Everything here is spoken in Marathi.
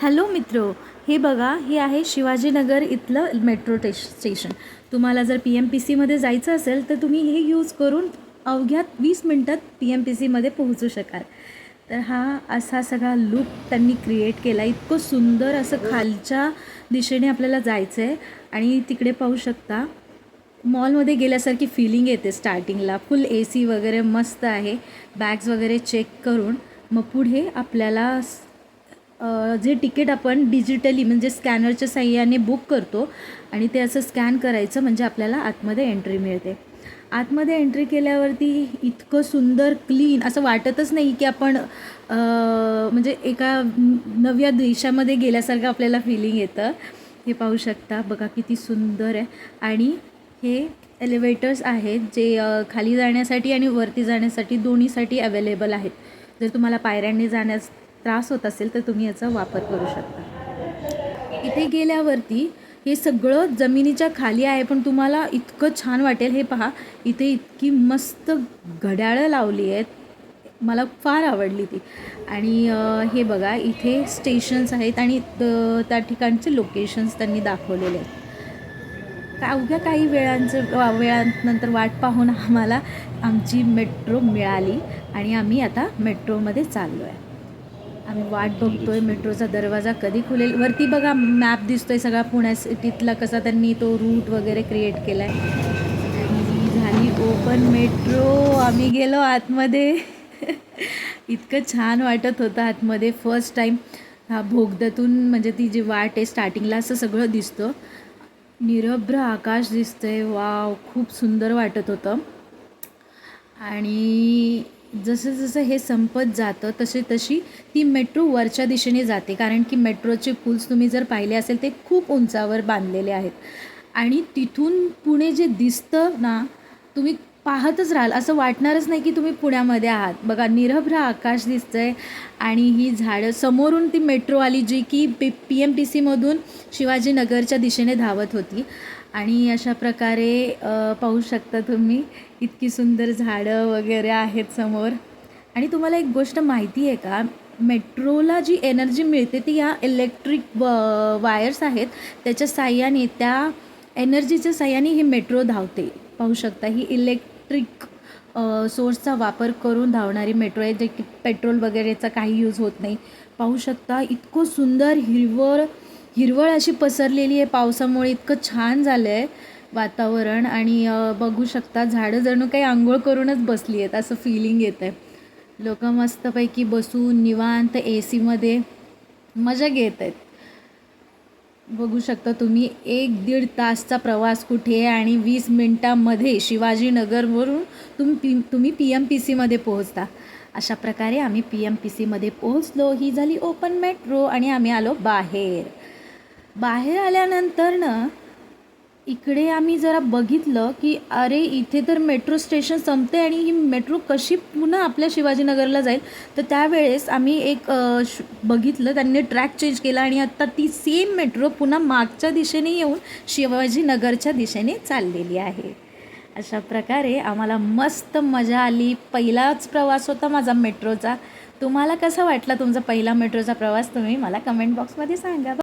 हॅलो मित्रो, हे बघा, हे आहे शिवाजीनगर इथलं मेट्रो स्टेशन. तुम्हाला जर PMPCमध्ये जायचं असेल तर तुम्ही हे यूज करून अवघ्या 20 मिनटात PMPCमध्ये पोहोचू शकाल. तर हा असा सगळा लूक त्यांनी क्रिएट केला. इतकं सुंदर असं खालच्या दिशेने आपल्याला जायचं आहे आणि तिकडे पाहू शकता मॉलमध्ये गेल्यासारखी फीलिंग येते. स्टार्टिंगला फुल AC वगैरे मस्त आहे. बॅग्स वगैरे चेक करून मग पुढे आपल्याला जे तिकीट आपण डिजिटली म्हणजे स्कॅनरच्या साहाय्याने बुक करतो आणि ते असं स्कॅन करायचं म्हणजे आपल्याला आतमध्ये एंट्री मिळते. आतमध्ये एंट्री केल्यावरती इतकं सुंदर क्लीन असं वाटतच नाही की आपण म्हणजे एका नव्या देशामध्ये गेल्यासारखं आपल्याला फीलिंग येतं. हे पाहू शकता, बघा किती सुंदर आहे. आणि हे एलिव्हेटर्स आहेत जे खाली जाण्यासाठी आणि वरती जाण्यासाठी दोन्हीसाठी अवेलेबल आहेत. जर तुम्हाला पायऱ्यांनी जाण्यास त्रास होत असेल तर तुम्ही याचा वापर करू शकता. इथे गेल्यावरती हे सगळं जमिनीच्या खाली आहे, पण तुम्हाला इतकं छान वाटेल. हे पहा, इथे इतकी मस्त घड्याळं लावली आहेत, मला फार आवडली ती. आणि हे बघा, इथे स्टेशन्स आहेत आणि त्या ठिकाणचे लोकेशन्स त्यांनी दाखवलेले आहेत. अवघ्या काही वेळानंतर वाट पाहून आम्हाला आमची मेट्रो मिळाली आणि आम्ही आता मेट्रोमध्ये चाललो आहे. आम्ही वाट बघतोय मेट्रोचा दरवाजा कधी खुलेल. वरती बघा मॅप दिसतोय सगळा पुण्या सिटीतला, कसा त्यांनी तो रूट वगैरे क्रिएट केला आहे. आणि झाली ओपन मेट्रो. आम्ही गेलो आतमध्ये. इतकं छान वाटत होतं आतमध्ये. फर्स्ट टाईम हा भोगद्यातून म्हणजे ती जी वाट आहे स्टार्टिंगला असं सगळं दिसतं. निरभ्र आकाश दिसतंय. वाव, खूप सुंदर वाटत होतं. आणि जसं जसं हे संपत जातं तशी ती मेट्रो वरच्या दिशेने जाते, कारण की मेट्रोचे पूल्स तुम्ही जर पाहिले असेल ते खूप उंचावर बांधलेले आहेत. आणि तिथून पुणे जे दिसतं ना, तुम्ही पाहतच राहाल, असं वाटणारच नाही की तुम्ही पुण्यामध्ये आहात. बघा, निरभ्र आकाश दिसतंय आणि ही झाडं. समोरून ती मेट्रो आली जी की PMPCमधून शिवाजीनगरच्या दिशेने धावत होती. आणि अशा प्रकारे पाहू शकता तुम्ही, इतकी सुंदर झाडं वगैरे आहेत समोर. आणि तुम्हाला एक गोष्ट माहिती आहे का, मेट्रोला जी एनर्जी मिळते ती या इलेक्ट्रिक वायर्स आहेत त्याच्या साहाय्याने, त्या एनर्जीच्या साहाय्याने ही मेट्रो धावते. पाहू शकता, ही इलेक्ट्रिक सोर्सचा वापर करून धावणारी मेट्रो आहे, जे की पेट्रोल वगैरेचा काही यूज होत नाही. पाहू शकता, इतकं सुंदर हिरवळ अशी पसरलेली आहे. पावसामुळे इतकं छान झालं आहे वातावरण. आणि बघू शकता, झाडं जणू काही आंघोळ करूनच बसली आहेत असं फीलिंग येतं आहे. लोक मस्तपैकी बसून निवांत ACमध्ये मजा घेत आहेत. बघू शकता तुम्ही, 1-1.5 तासचा प्रवास कुठे आणि 20 मिनटामध्ये शिवाजीनगरवरून तुम्ही PMPCमध्ये पोहोचता. अशा प्रकारे आम्ही PMPCमध्ये पोहोचलो. ही झाली ओपन मेट्रो आणि आम्ही आलो बाहेर आल्यानंतर ना, इकडे आम्ही जरा बघितलं की अरे, इथे तर मेट्रो स्टेशन संपते आणि ही मेट्रो कशी पुन्हा आपल्या शिवाजीनगरला जाईल. तर त्यावेळेस आम्ही एक बघितलं, त्यांनी ट्रॅक चेंज केला आणि आत्ता ती सेम मेट्रो पुन्हा मागच्या दिशेने येऊन शिवाजीनगरच्या दिशेने चाललेली आहे. अशा प्रकारे आम्हाला मस्त मजा आली. पहिलाच प्रवास होता माझा मेट्रोचा. तुम्हाला कसा वाटला तुमचा पहिला मेट्रोचा प्रवास? तुम्ही मला कमेंट बॉक्समध्ये सांगा.